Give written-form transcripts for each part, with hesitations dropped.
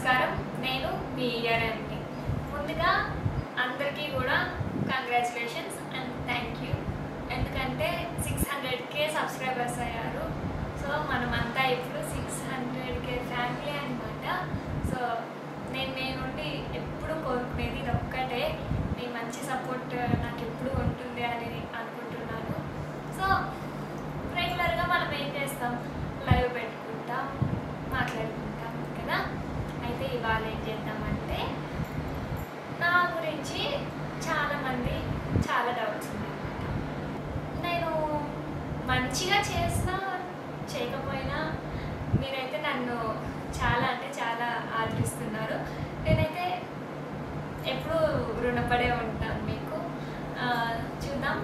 నమస్కారం. నేను మీ ఇయర్ని ముందుగా అందరికీ కూడా కంగ్రాచులేషన్స్ అండ్ థ్యాంక్ యూ. ఎందుకంటే 600K సబ్స్క్రైబర్స్ అయ్యారు. సో మనమంతా ఇప్పుడు 600K ఫ్యామిలీ అనమాట. సో నేను మీ నుండి ఎప్పుడు కోరుకునేది ఇది ఒక్కటే, మీ మంచి సపోర్ట్ నాకు ఎప్పుడు ఉంటుంది అని అనుకుంటున్నాను. సో రెగ్యులర్గా మనం ఏం చేస్తాం, లైవ్ పెట్టుకుంటాం, మాట్లాడుకుంటాం కదా. అయితే ఇవాళ ఏం చేద్దామంటే, నా గురించి చాలామంది చాలా డౌట్స్ ఉన్నాయన్నమాట. నేను మంచిగా చేసినా చేయకపోయినా మీరైతే నన్ను చాలా అంటే చాలా ఆదరిస్తున్నారు. నేనైతే ఎప్పుడూ రుణపడే ఉంటాను మీకు. చూద్దాం,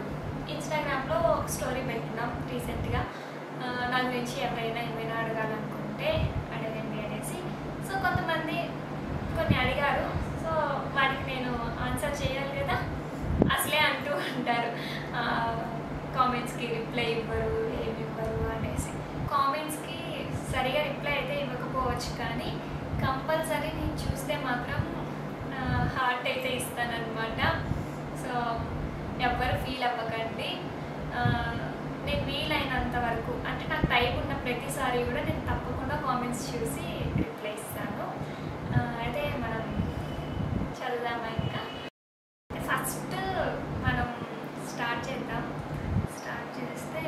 ఇన్స్టాగ్రామ్లో స్టోరీ పెట్టినాం రీసెంట్గా. నా గురించి ఎవరైనా ఏమైనా అడగాలనుకుంటే అడగండి అనేసి. సో కొంతమంది కొన్ని అడిగారు. సో వాటికి నేను ఆన్సర్ చేయాలి కదా, అసలే అంటూ ఉంటారు కామెంట్స్కి రిప్లై ఇవ్వరు, ఏమి ఇవ్వరు అనేసి. కామెంట్స్కి సరిగా రిప్లై అయితే ఇవ్వకపోవచ్చు, కానీ కంపల్సరీ నేను చూస్తే మాత్రం హార్ట్ అయితే ఇస్తానన్నమాట. సో ఎవ్వరు ఫీల్ అవ్వకండి. నేను వీలైనంత వరకు, అంటే నాకు టైం ఉన్న ప్రతిసారి కూడా నేను తప్పకుండా కామెంట్స్ చూసి రిప్లై ఇస్తాను. అయితే మనం చదువుదామా. ఇంకా ఫస్ట్ మనం స్టార్ట్ చేద్దాం. స్టార్ట్ చేస్తే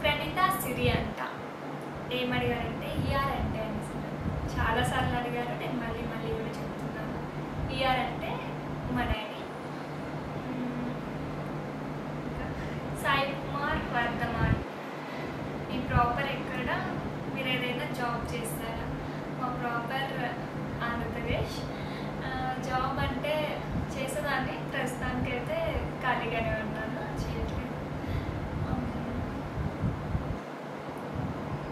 ప్రణీత సిరి అంట ఏమడిగారంటే ఈఆర్ అంటే అనేసి చాలాసార్లు అడిగారు. నేను మళ్ళీ కూడా చెప్తున్నాను. ఈఆర్ అంటే మన సాయి కుమార్ వర్ధమాన్. మీ ప్రాపర్ ఎక్కడ, మీరు ఏదైనా జాబ్ చేస్తారా? మా ప్రాపర్ ఆంధ్రప్రదేశ్. జాబ్ అంటే చేసేదాన్ని, ప్రస్తుతానికి అయితే ఖాళీగానే ఉన్నాను, చేయట్లేదు.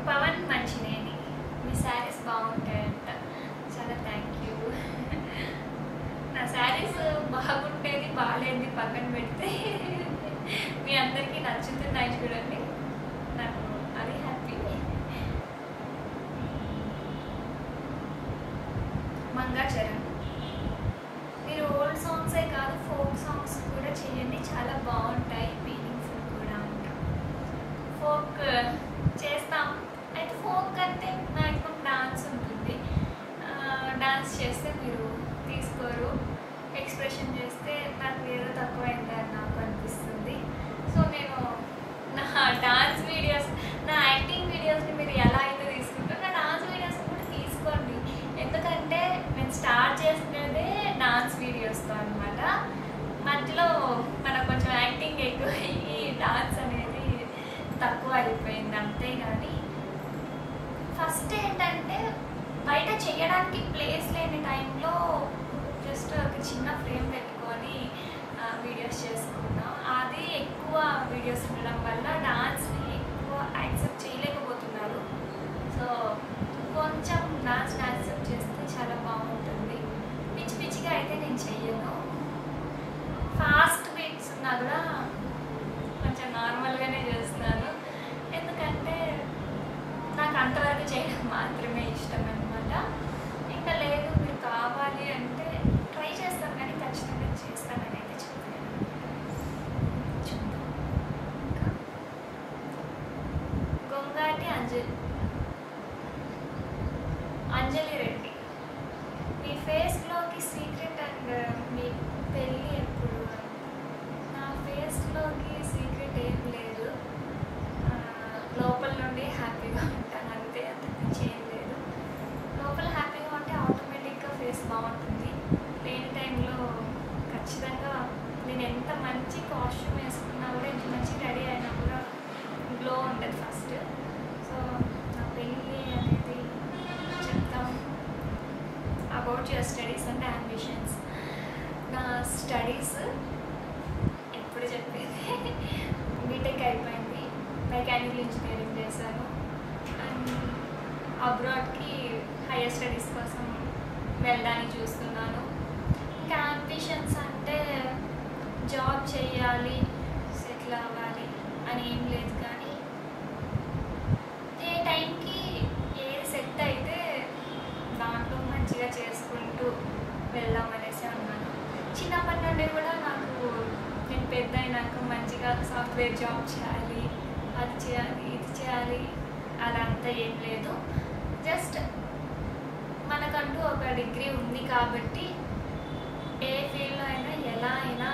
పవన్ మంచినేని, మీ శారీస్ బాగుంటాయంట. చాలా థ్యాంక్ యూ. నా శారీస్ బాగుంటేది బాగాలేది పక్కన పెడితే మీ అందరికీ నచ్చుతున్నాయి చూడండి, నాకు అది హ్యాపీ. మంగాచరణ్, మీరు ఓల్డ్ సాంగ్సే కాదు ఫోక్ సాంగ్స్ కూడా చేయండి, చాలా బాగుంటాయి, మీనింగ్ఫుల్ కూడా ఉంటాం. ఫోక్ చేస్తాం. అయితే ఫోక్ అంటే మ్యాక్సిమం డాన్స్ ఉంటుంది. డాన్స్ చేస్తే మీరు తీసుకోరు, ఎక్స్ప్రెషన్ చేస్తే నాకు ఏదో తక్కువైందని నాకు అనిపిస్తుంది. సో నేను నా డాన్స్ వీడియోస్, నా యాక్టింగ్ వీడియోస్ని మీరు ఎలా అయితే తీసుకుంటారో నా డాన్స్ వీడియోస్ కూడా తీసుకోండి. ఎందుకంటే నేను స్టార్ట్ చేసినదే డాన్స్ వీడియోస్తో అనమాట. మధ్యలో మనకు కొంచెం యాక్టింగ్ ఎక్కువ అయ్యి డాన్స్ అనేది తక్కువ అయిపోయింది, అంతేగాని ఫస్ట్ ఏంటంటే బయట చేయడానికి ప్లేస్ లేని టైంలో జస్ట్ ఒక చిన్న ఫ్రేమ్ పెట్టుకొని వీడియోస్ చేసుకున్నాం. అది ఎక్కువ వీడియోస్ ఉండడం వల్ల డాన్స్ని ఎక్కువ యాక్సెప్ట్ చేయలేకపోతున్నారు. సో కొంచెం డాన్స్ని యాక్సెప్ట్ చేస్తే చాలా బాగుంటుంది. పిచ్చి పిచ్చిగా అయితే నేను చెయ్యను. ఫాస్ట్ బీట్స్ ఉన్నా కూడా కొంచెం నార్మల్గానే చేస్తున్నాను. ఎందుకంటే నాకు అంతవరకు చేయడం మాత్రమే ఇష్టం అనమాట. ఇంకా లేదు మీరు కావాలి అంటే ట్రై చేస్తాను, కానీ ఖచ్చితంగా చేస్తానని అయితే చెప్పలేను. చూద్దాం. గొంగాటి అంజలి రెడ్డి, మీ ఫేస్లోకి సీక్రెట్ అండ్ మీ పెళ్ళి ఎప్పుడు? నా ఫేస్లోకి సీక్రెట్ ఏం లేదు, లోపల నుండి హ్యాపీగా ఉంటాను అంతే, అంతకుమించి ఏం లేదు. లోపల హ్యాపీగా ఉంటే ఆటోమేటిక్గా ఫేస్ బాగుంటుంది. లేని టైంలో ఖచ్చితంగా నేను ఎంత మంచి కాస్ట్యూమ్ వేసుకున్నా కూడా, ఎంత మంచి రెడీ అయినా కూడా గ్లో ఉంటుంది ఫస్ట్. సో నా పెళ్ళి అనేది చెప్తాం. About your studies and ambitions. నా స్టడీస్ ఎప్పుడు చెప్పేది, బీటెక్ అయిపోయింది, మెకానికల్ ఇంజనీరింగ్ చేశాను. అండ్ అబ్రాడ్కి హైయర్ స్టడీస్ కోసం వెళ్ళడానికి చూస్తున్నాను. ఇంకా అంబిషన్స్ అంటే జాబ్ చేయాలి, సెటిల్ అవ్వాలి అని ఏం లేదు, కానీ ఏ టైంకి ఏది సెట్ అయితే సాఫ్ట్వేర్ జాబ్ చేయాలి, అది చేయాలి, ఇది చేయాలి, అలా అంతా ఏం లేదు. జస్ట్ మనకంటూ ఒక డిగ్రీ ఉంది కాబట్టి ఏ ఫీల్డ్లో అయినా ఎలా అయినా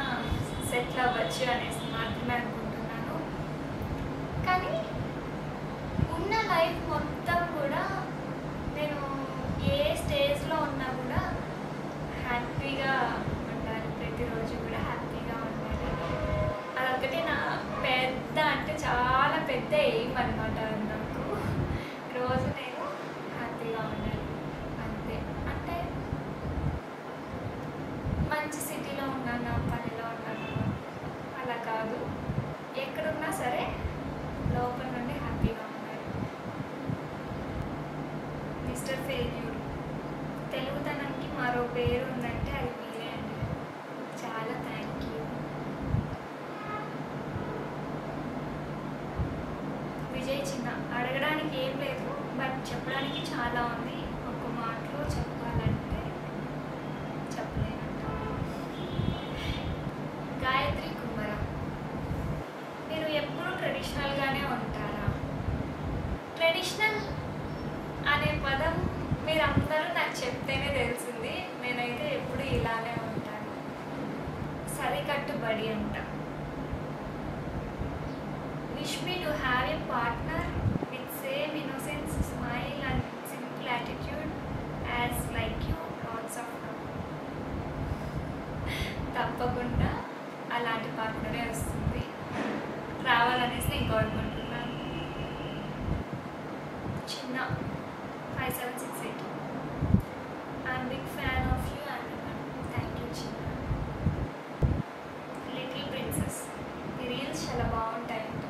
సెటిల్ అవ్వచ్చు అనేసి మాత్రమే అనుకుంటున్నాను. కానీ ఉన్న లైఫ్ మొత్తం కూడా నేను ఏ స్టేజ్లో ఉన్నా కూడా హ్యాపీగా ఉండాలి, ప్రతిరోజు కూడా హ్యాపీగా ఉండాలి. అదొకటి నా పెద్ద అంటే చాలా పెద్ద ఎయిమ్ అనమాట. నాకు రోజు నేను హ్యాపీగా ఉండాలి అంతే. అంటే మంచి సిటీలో ఉన్నాను, పనిలో ఉన్నాను అలా కాదు, ఎక్కడున్నా సరే లోపల నుండి హ్యాపీగా ఉండాలి. మిస్టర్ ఫెయిల్యూర్, తెలుగుతనానికి మరో పేరు ఉందంటే అది మీరే అండి. చాలా థ్యాంక్ యూ. విజయ్ చిన్న, అడగడానికి ఏం లేదు బట్ చెప్పడానికి చాలా ఉంది. ఒక మాటలో చెప్పాలంటే చెప్పలేనంట. గాయత్రి కుమ్మర, మీరు ఎప్పుడూ ట్రెడిషనల్గానే ఉంటారా? ట్రెడిషనల్ అనే పదం మీరందరూ నాకు చెప్తేనే తెలిసింది. నేనైతే ఎప్పుడు ఇలానే ఉంటాను. సరికట్టుబడి అంట. Wish me to have a partner with same innocence, smile and simple attitude as like you, lots of love. తప్పకుండా అలాంటి పార్ట్నరే వస్తుంది, రావాలనేసి నేను కోరుకుంటున్నాను. Chinna 5768, I'm big fan of you and thank you Chinna. Little princess, మీ రీల్స్ చాలా బాగుంటాయంట.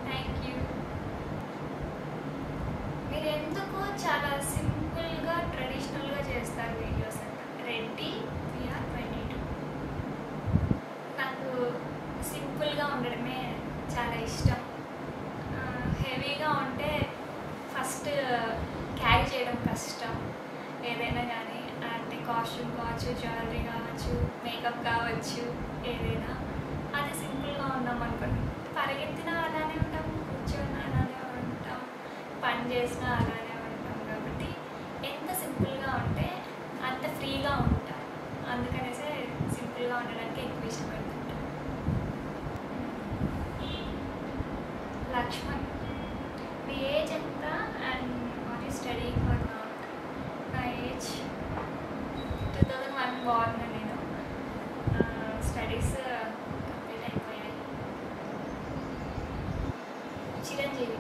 Thank you. మీరు ఎందుకు చాలా సింపుల్గా ట్రెడిషనల్గా చేస్తారు వీడియోస్ అంట. రెడ్డి PR22, నాకు సింపుల్గా ఉండడమే చాలా ఇష్టం. హెవీగా ఉంటే ఫస్ట్ క్యారీ చేయడం కష్టం. ఏదైనా కానీ అంటే కాస్ట్యూమ్ కావచ్చు, జ్యువెలరీ కావచ్చు, మేకప్ కావచ్చు, ఏదైనా అది సింపుల్గా ఉన్నాం అనుకోండి, పరిగెత్తినా అలానే ఉంటాం, కూర్చొని అలానే ఉంటాం, పని చేసినా అలానే ఉంటాం. కాబట్టి ఎంత సింపుల్గా ఉంటే అంత ఫ్రీగా ఉంటాం. అందుకనేసే సింపుల్గా ఉండడానికి ఎక్కువ ఇష్టపడుతుంటాం. లక్ష్మణ్, మీ ఏజ్ ఎంత and are you studying or not? నా ఏజ్ 2001 బార్న్. నేను స్టడీస్ కంప్లీట్ అయిపోయాయి. చిరంజీవి,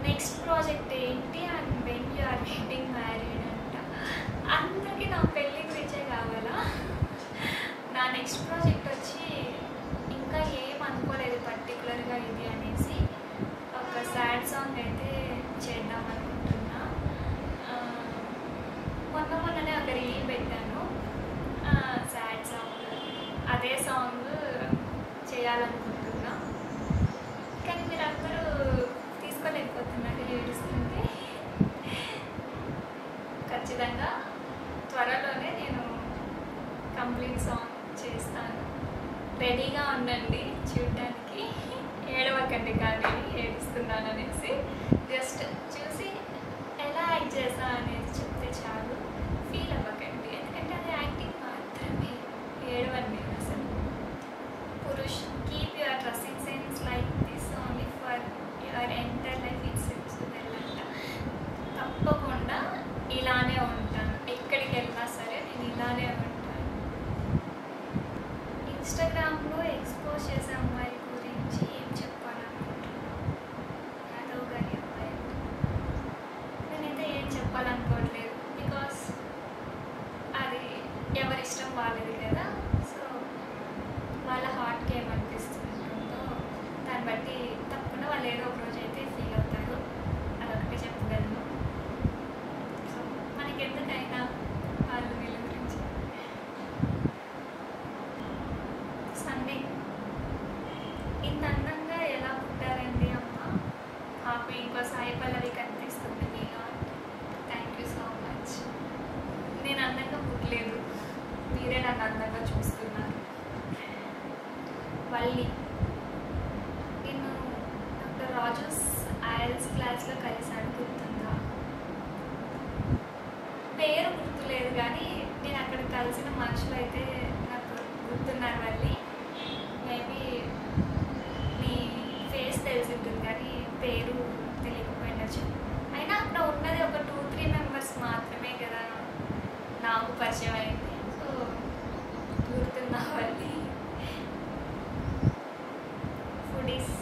నెక్స్ట్ ప్రాజెక్ట్ ఏంటి మనుషులు అయితే నాకు గుర్తున్నారు మళ్ళీ. మేబీ నీ ఫేస్ తెలిసి ఉంటుంది కానీ పేరు తెలియకపోయినచ్చు. అయినా అక్కడ ఉన్నది ఒక 2-3 మెంబర్స్ మాత్రమే కదా నాకు పరిచయం అయింది. సో గుర్తున్నా మళ్ళీ. Foodies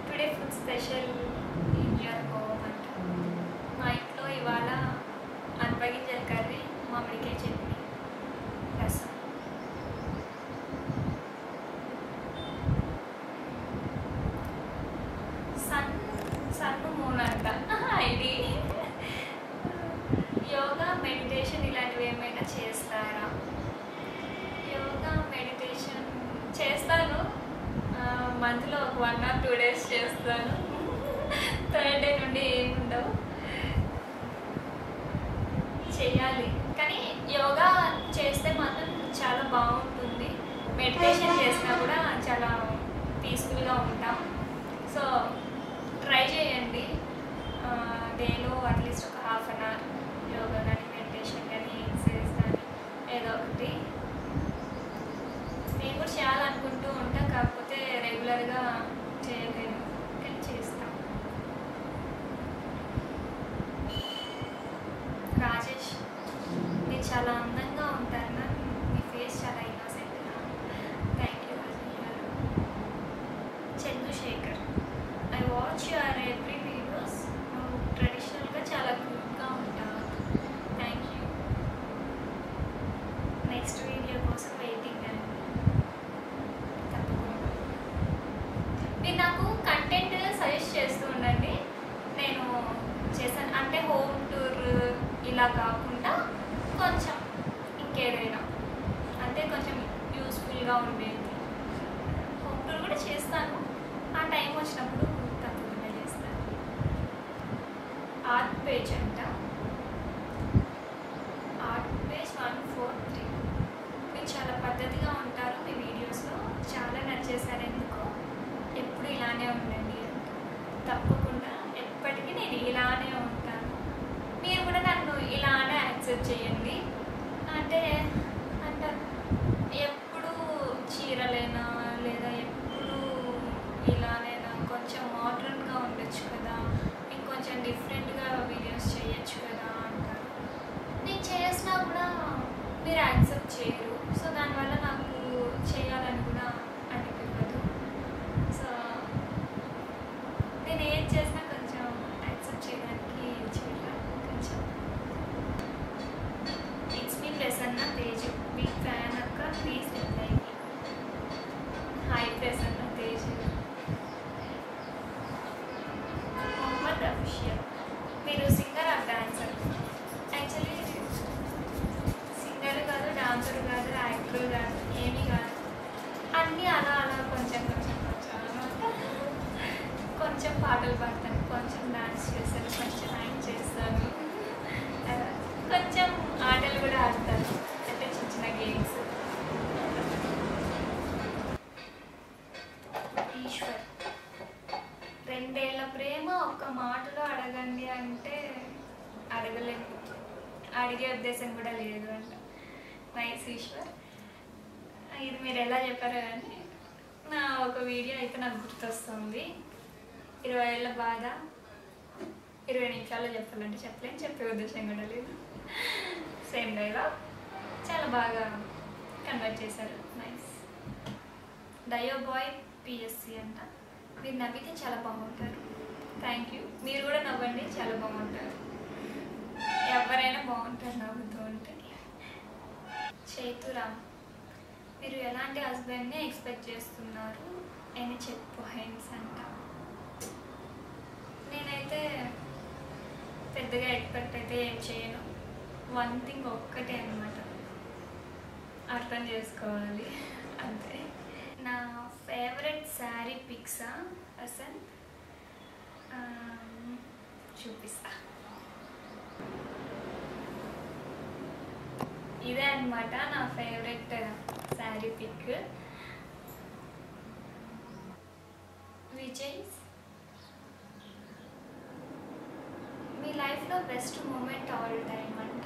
today food special in your home అంట. మా ఇంట్లో ఇవాళ అనపగింజల కర్రీ, మామిడికాయ చట్నీ, రసం. సన్ను మూన్ అంట ఇది. యోగా మెడిటేషన్ ఇలాంటివి ఏమైనా చేస్తారా? యోగా మెడిటేషన్ చేస్తాను. మంత్లో ఒక 1 or 2 days చేస్తాను. థర్డ్ డే నుండి ఏముండవు. చేయాలి కానీ యోగా చేస్తే మాత్రం చాలా బాగుంటుంది. మెడిటేషన్ చేసినా కూడా చాలా పీస్ఫుల్గా ఉంటాం. సో ట్రై చేయండి. డేలో అట్లీస్ట్ ఒక 1/2 hour యోగా కానీ మెడిటేషన్ కానీ ఎక్సర్సైజ్ కానీ ఏదో ఒకటి. నేను కూడా చేయాలనుకుంటూ ఉంటాను, కాకపోతే రెగ్యులర్గా చేయలేను, కానీ చేస్తాం. రాజేష్, మీరు చాలా అందంగా ఉంటారు మ్యామ్. మీ ఫేస్ చాలా ఇన్నోసెంట్గా. Thank you Rajesh garu. Chandrasekhar, I watch your every videos. ట్రెడిషనల్గా చాలా క్యూట్గా ఉంటారు. Thank you. నెక్స్ట్ వీడియో కోసం వెయిటింగ్ అండి. తప్పకుండా మీరు నాకు కంటెంట్ సజెస్ట్ చేస్తూ ఉండండి. నేను చేశాను అంటే హోమ్ టూర్ ఇలా కాకుండా కొంచెం ఇంకేదైనా అంటే కొంచెం యూస్ఫుల్గా ఉండేది. హోమ్ టూర్ కూడా చేస్తాను, ఆ టైం వచ్చినప్పుడు తప్పకుండా చేస్తాను. ఆర్ట్ పేజ్ అంట. Art page 143. మీరు చాలా పద్ధతిగా ఉంటారు మీ వీడియోస్లో, చాలా నచ్చేసారు. ఎందుకు ఎప్పుడు ఇలానే ఉండండి అంట. తప్పకుండా ఎప్పటికీ నేను ఇలానే ఉంటాను. మీరు కూడా నన్ను ఇలానే యాక్సెప్ట్ చేయండి. అంటే ఎప్పుడు చీరలేనా లేదా ఎప్పుడు ఇలానేనా, కొంచెం మోడర్న్గా ఉండొచ్చు కదా, ఇంకొంచెం డిఫరెంట్గా వీడియోస్ చేయొచ్చు కదా అంటారు. నేను చేసినా కూడా మీరు యాక్సెప్ట్ చేయరు. సో దానివల్ల నాకు చేయాలని కూడా అనిపించదు. సో నేను ఏం చేసినా కొంచెం యాక్సెప్ట్ చేయడానికి చూడాలి. కొంచెం it's me Prasanna Tej, big fan అక్క, please reply. Hi Prasanna Tej. Mohammed official, మీరు singer or dancer? Actually singer కాదు, డాన్సర్ కాదు, యాక్టర్ కాదు, ఏమీ కాదు. అన్నీ అలా అలా కొంచెం కొంచెం కొంచెం కొంచెం పాటలు పాడతాను, కొంచెం డాన్స్ చేస్తాను, కొంచెం యాక్ట్ చేస్తాను, కొంచెం ఆటలు కూడా ఆడతాను, అంటే చిన్న చిన్న గేమ్స్. ఈశ్వర్, 2 ఏళ్ల ప్రేమ ఒక్క మాటలో అడగండి అంటే అడగలేము, అడిగే ఉద్దేశం కూడా లేదు అంట. నైస్ ఈశ్వర్. ఇది మీరు ఎలా చెప్పారో కానీ నా ఒక వీడియో అయితే నాకు గుర్తొస్తుంది. 20 ఏళ్ళ బాధ 20 నిమిషాల్లో చెప్పాలంటే చెప్పలేను, చెప్పే ఉద్దేశం కూడా లేదు. సేమ్ డైలాగ్ చాలా బాగా కన్వర్ట్ చేశారు. నైస్. డయో బాయ్ పిఎస్సి అంట. మీరు నవ్వితే చాలా బాగుంటారు. Thank you. మీరు కూడా నవ్వండి, చాలా బాగుంటారు. ఎవరైనా బాగుంటారు నవ్వుతూ ఉంటే. చైతురామ్, మీరు ఎలాంటి హస్బెండ్ని ఎక్స్పెక్ట్ చేస్తున్నారు అని చెప్పు హెన్స్ అంట. నేనైతే పెద్దగా ఎక్స్పెక్ట్ అయితే ఏం చేయను. వన్ థింగ్ ఒక్కటే అనమాట, అర్థం చేసుకోవాలి అంతే. నా ఫేవరెట్ శారీ పిక్సా అసలు చూపిస్తా. ఇదే అనమాట నా ఫేవరెట్ శారీ పిక్. విజయ్, మీ లైఫ్లో బెస్ట్ మూమెంట్ ఆల్ టైమ్ అంట.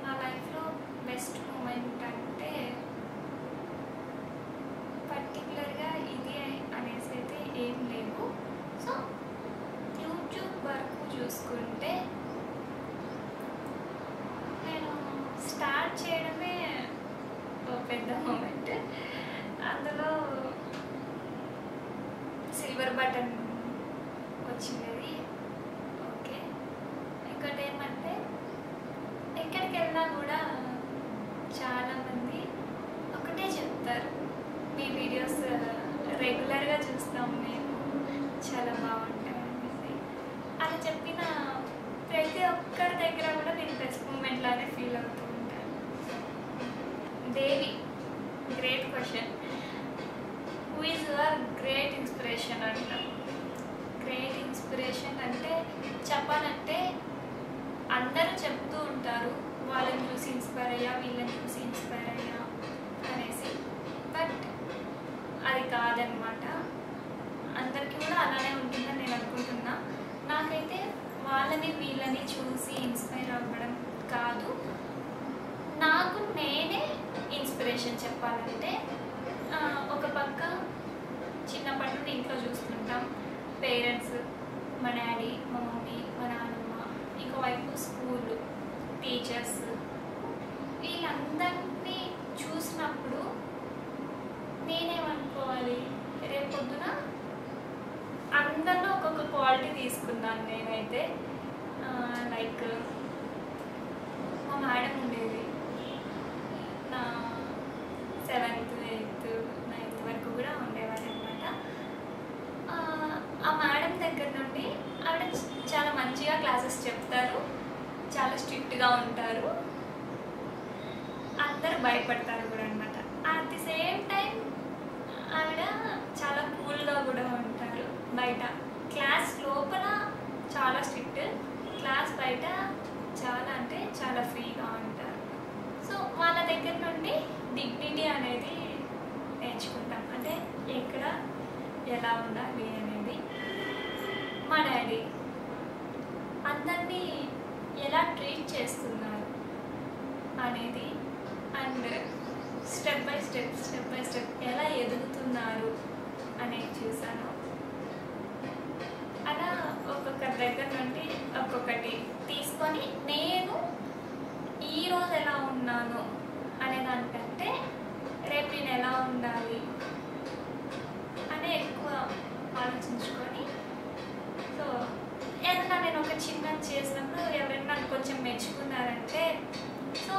నా లైఫ్లో బెస్ట్ మూమెంట్ అంటే పర్టికులర్గా ఇది అనేసి అయితే ఏం లేవు. సో యూట్యూబ్ వరకు చూసుకుంటే నేను స్టార్ట్ చేయడమే ఒక పెద్ద మూమెంట్. అందులో సిల్వర్ బటన్ వచ్చింది. ఓకే, ఇంకోటి ఏమంటే ఎక్కడికి వెళ్ళినా కూడా చాలామంది ఒకటే చెప్తారు, మీ వీడియోస్ రెగ్యులర్గా చూస్తాం మేము, చాలా బాగుంటాయి అనేసి. అలా చెప్పిన ప్రతి ఒక్కరి దగ్గర కూడా నేను బెస్ట్ మూమెంట్ లానే ఫీల్ అవుతూ ఉంటాను. Devi, great question. Who is your great inspiration అంట. గ్రేట్ ఇన్స్పిరేషన్ అంటే చెప్పాలంటే అందరూ చెప్తూ ఉంటారు, వాళ్ళని చూసి ఇన్స్పైర్ అయ్యా, వీళ్ళని చూసి ఇన్స్పైర్ అయ్యా అనేసి. బట్ అది కాదనమాట. అందరికీ కూడా అలానే ఉంటుందని నేను అనుకుంటున్నా. నాకైతే వాళ్ళని వీళ్ళని చూసి ఇన్స్పైర్ అవ్వడం కాదు, నాకు నేనే ఇన్స్పిరేషన్. చెప్పాలంటే ఒక పక్క చిన్నప్పటి నుండి ఇంట్లో చూస్తుంటాం, పేరెంట్స్, మా డాడీ, మా మమ్మీ, మా నాన్నమ్మ, ఇంకోవైపు స్కూల్ టీచర్స్, వీళ్ళందరినీ చూసినప్పుడు నేనేమనుకోవాలి, రేపొద్దున అందరిలో ఒక్కొక్క క్వాలిటీ తీసుకున్నాను నేనైతే. లైక్ మా మేడం ఉండేది, నా 7th 8th 9th వరకు కూడా ఉండేవారు అనమాట. ఆ మేడం దగ్గర నుండి ఆవిడ చాలా మంచిగా క్లాసెస్ చెప్తారు, చాలా స్ట్రిక్ట్గా ఉంటారు, అందరూ భయపడతారు కూడా అనమాట. అట్ ది సేమ్ టైం ఆవిడ చాలా కూల్గా కూడా ఉంటారు. బయట క్లాస్ లోపల చాలా స్ట్రిక్ట్, క్లాస్ బయట చాలా అంటే చాలా ఫ్రీగా ఉంటారు. సో వాళ్ళ దగ్గర నుండి డిగ్నిటీ అనేది నేర్చుకుంటాం, అంటే ఎక్కడ ఎలా ఉండాలి అనేది. మా డాడీ అందరినీ ఎలా ట్రీట్ చేస్తున్నారు అనేది, అండ్ స్టెప్ బై స్టెప్ ఎలా ఎదుగుతున్నారు అనేది చూసాను. అలా ఒక్కొక్కరి దగ్గర నుండి ఒక్కొక్కటి తీసుకొని నేను ఈరోజు ఎలా ఉన్నాను అనే దానికంటే రేపు నేను ఎలా ఉండాలి అనే ఎక్కువ ఆలోచించుకొని, సో ఏదన్నా నేను ఒక చిన్న చేసినప్పుడు ఎవరైనా నన్ను కొంచెం మెచ్చుకున్నారంటే, సో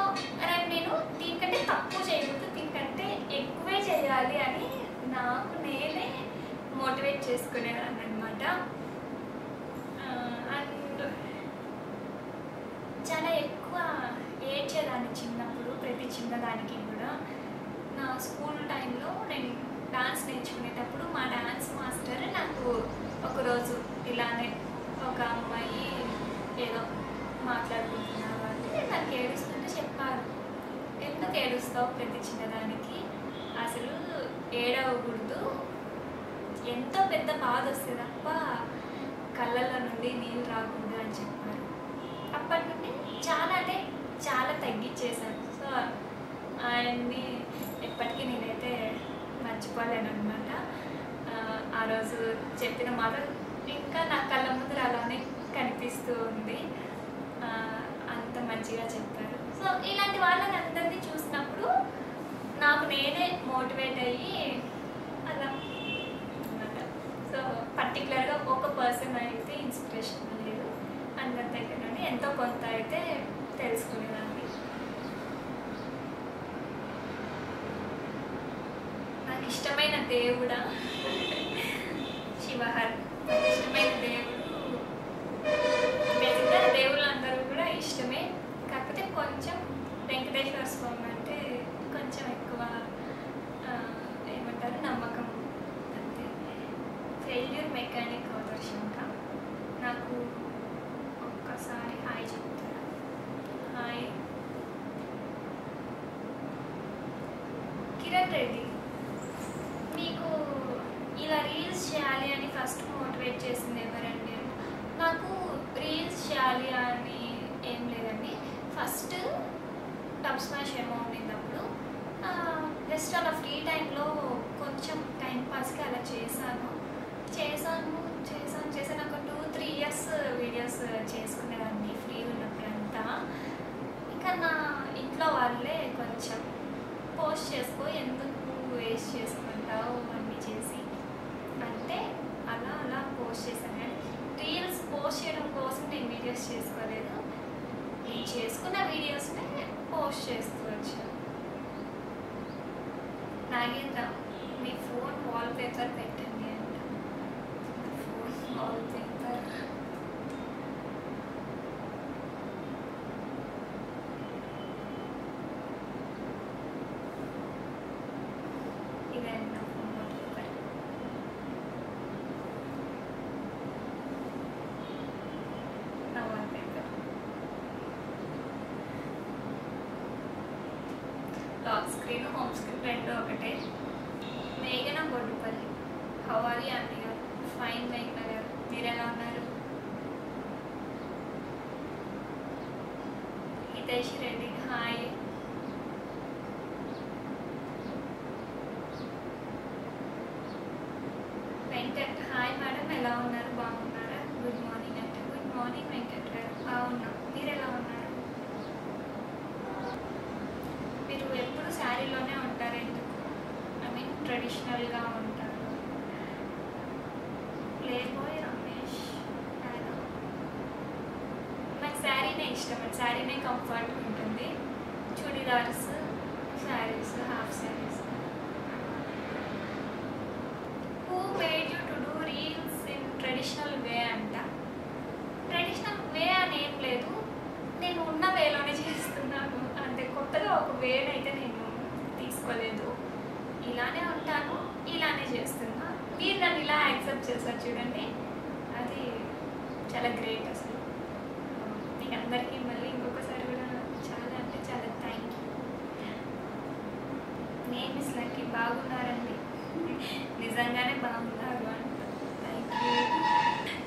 రేపు నేను దీనికంటే తక్కువ చేయకూడదు, దీనికంటే ఎక్కువే చేయాలి అని నాకు నేనే మోటివేట్ చేసుకునేదాన్ని అనమాట. అండ్ చాలా ఎక్కువ ఏడ్చేదాన్ని చిన్నప్పుడు, ప్రతి చిన్నదానికి కూడా. నా స్కూల్ టైంలో నేను డాన్స్ నేర్చుకునేటప్పుడు మా డాన్స్ మాస్టర్ నాకు ఒకరోజు ఇలానే ఒక అమ్మాయి ఏదో మాట్లాడుకుంటున్నారు అంటే నాకు ఏడుస్తుంటే చెప్పారు, ఎందుకు ఏడుస్తావు ప్రతి చిన్నదానికి, అసలు ఏడవకూడదు, ఎంతో పెద్ద బాధ వస్తుంది తప్ప కళ్ళల్లో నుండి నీళ్ళు రాకూడదు అని చెప్పారు. అప్పటి నుండి చాలా అంటే చాలా తగ్గించేశాను. సో ఆయన్ని ఎప్పటికీ నేనైతే మర్చిపోలేను అనమాట. ఆ రోజు చెప్పిన మాట ఇంకా నా కళ్ళ ముందర అలానే కనిపిస్తూ ఉంది. అంత మంచిగా చెప్పారు. సో ఇలాంటి వాళ్ళని అందరినీ చూసినప్పుడు నాకు నేనే మోటివేట్ అయ్యి అలా అనమాట. సో పర్టికులర్గా ఒక పర్సన్ అయితే ఇన్స్పిరేషన్ లేదు, అందరి దగ్గర నుండి ఎంతో కొంత అయితే తెలుసుకునేదాన్ని. నాకు ఇష్టమైన దేవుడా శివహర్. నాకు ఇష్టమైన దేవుడు, బేసిక్గా దేవుళ్ళు అందరూ కూడా ఇష్టమే, కాకపోతే కొంచెం వెంకటేశ్వర స్వామి అంటే కొంచెం ఎక్కువ ఏమంటారు నమ్మకం అంతే. ఫెయిల్యూర్ మెకానిక్ ఆదర్శంక నాకు ఒక్కసారి హాయ్ చెప్తారా? హాయ్ కిరణ్ రెడ్డి, మీకు ఇలా రీల్స్ చేయాలి అని ఫస్ట్ మోటివేట్ చేసింది ఎవరండి? నాకు రీల్స్ చేయాలి అని ఏం లేదండి. ఫస్ట్ టబ్ స్మాష్ ఏమో ఉండింది అప్పుడు. జస్ట్ అలా ఫ్రీ టైంలో కొంచెం టైం పాస్కి అలా చేశాను. ఒక 2-3 ఇయర్స్ వీడియోస్ చేసుకునేదాన్ని ఫ్రీ ఉన్నప్పుడంతా. ఇంకా నా ఇంట్లో వాళ్ళే కొంచెం పోస్ట్ చేసుకో, ఎందుకు వేస్ట్ చేసుకుంటావు అన్నీ చేసి అంటే అలా పోస్ట్ చేశాను. కానీ రీల్స్ పోస్ట్ చేయడం కోసం నేను వీడియోస్ చేసుకోలేదు. నేను చేసుకున్న వీడియోస్నే పోస్ట్ చేస్తూ వచ్చాను. నాగేంద్ర, మీ ఫోన్ వాల్పేపర్ పెట్టండి అంట. ఫోన్ వాల్పేపర్ ఇదండి నా ఫోన్ వాల్పేపర్. నా wallpaper lock screen, home screen రెండు ఒకటే. మేఘన బొడ్డుపల్లి, హౌ ఆర్ యు అన్నయ్య? ఫైన్ మేఘన గారు, మీరు ఎలా ఉన్నారు? Hitesh Reddy, hi. Venkat, hi madam, ఎలా ఉన్నారు? బాగున్నారా? గుడ్ మార్నింగ్ అంటే గుడ్ మార్నింగ్ వెంకట్ గారు, బాగున్నాం. మీరు ఎలా ఉన్నారు? మీరు ఎప్పుడు శారీలోనే ఉంటారు ఎందుకు? ఐ మీన్ ట్రెడిషనల్గా ఉంటారు. లేబోయ్ రమేష్, నాకు శారీనే ఇష్టం. శారీనే కంఫర్ట్ ఉంటుంది. Churidars, saris, half saris. Who made you to do reels in traditional way అంట. ట్రెడిషనల్ వే అని ఏం లేదు, నేను ఉన్న వేలోనే చేస్తున్నాను. అంటే కొత్తగా ఒక వేనైతే నేను తీసుకోలేదు. ఇలానే ఉంటాను, ఇలానే చేస్తున్నా. మీరు నన్ను ఇలా యాక్సెప్ట్ చేశారు చూడండి, అది చాలా గ్రేట్ అసలు. మీకు అందరికీ మళ్ళీ ఇంకొకసారి కూడా చాలా అంటే చాలా thank you. Name is lucky, బాగున్నారండి. నిజంగానే బాగున్నారు అంట. Thank you.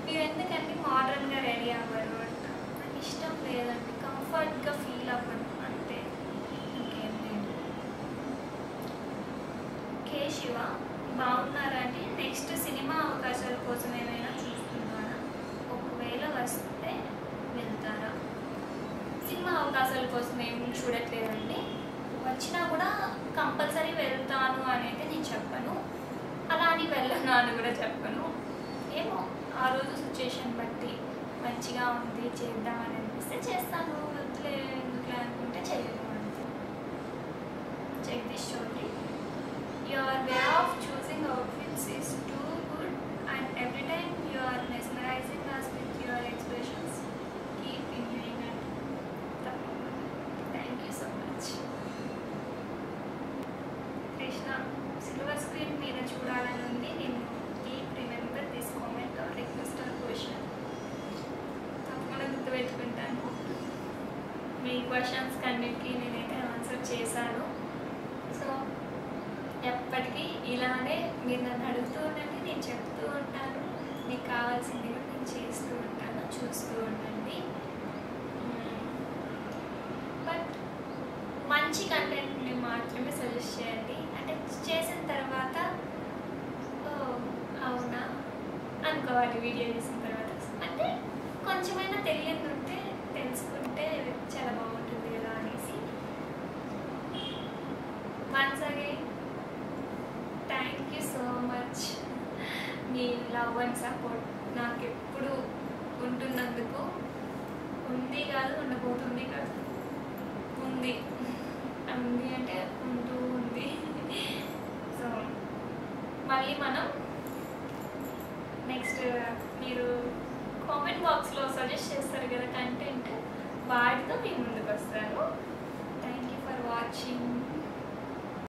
మీరు ఎందుకంటే మోడర్న్గా రెడీ అవ్వరు అంట. నాకు ఇష్టం లేదండి, కంఫర్ట్గా ఫీల్ అవ్వను అంటే ఇంకేం లేదు. కే శివ, బాగున్నారండి. నెక్స్ట్ సినిమా అవకాశాల కోసం ఏమైనా చూస్తున్నారా? ఒకవేళ వస్తే వెళ్తారా? సినిమా అవకాశాల కోసం ఏమి చూడట్లేదండి. వచ్చినా కూడా కంపల్సరీ వెళ్తాను అని అయితే నేను చెప్పను, అలా అని వెళ్ళను అని కూడా చెప్పను. ఏమో ఆ రోజు సిచ్యుయేషన్ బట్టి మంచిగా ఉంది చేద్దామని అనిపిస్తే చేస్తాను, వద్దులే ఎందుకులే అనుకుంటే చేయను అంతే. Jagadish Chowdary, your way of choosing outfits is too good and every time you are mesmerising us with your expressions. Keep enjoying it. Thank you so much. Krishna, silver screen మీద చూడాలని ఉంది. నేను keep remember this comment or request or question. తప్పకుండా గుర్తుపెట్టుకుంటాను. మీ questions కన్నిటికీ నేనైతే answer చేశాను. So ఎప్పటికీ ఇలానే మీరు నన్ను అడుగుతూ ఉండండి, నేను చెప్తూ ఉంటాను. మీకు కావాల్సింది కూడా నేను చేస్తూ ఉంటాను, చూస్తూ ఉండండి. బట్ మంచి కంటెంట్ని మాత్రమే సజెస్ట్ చేయండి. అంటే చేసిన తర్వాత అవునా అనుకోవాలి. వీడియో చేసిన తర్వాత అంటే కొంచెమైనా తెలియదు ఉంటే తెలుసుకుంటే చాలా బాగుంటుంది కదా అనేసి. Once again thank you so much. Me love and support నాకు ఎప్పుడు ఉంటున్నందుకు. ఉంది కాదు, ఉండబోతుంది కాదు, ఉంది అంటే ఉంటూ ఉంది. సో మళ్ళీ మనం నెక్స్ట్ మీరు కామెంట్ బాక్స్లో సజెస్ట్ చేస్తారు కదా కంటెంట్, వాటితో మీ ముందుకు వస్తాను. Thank you for watching.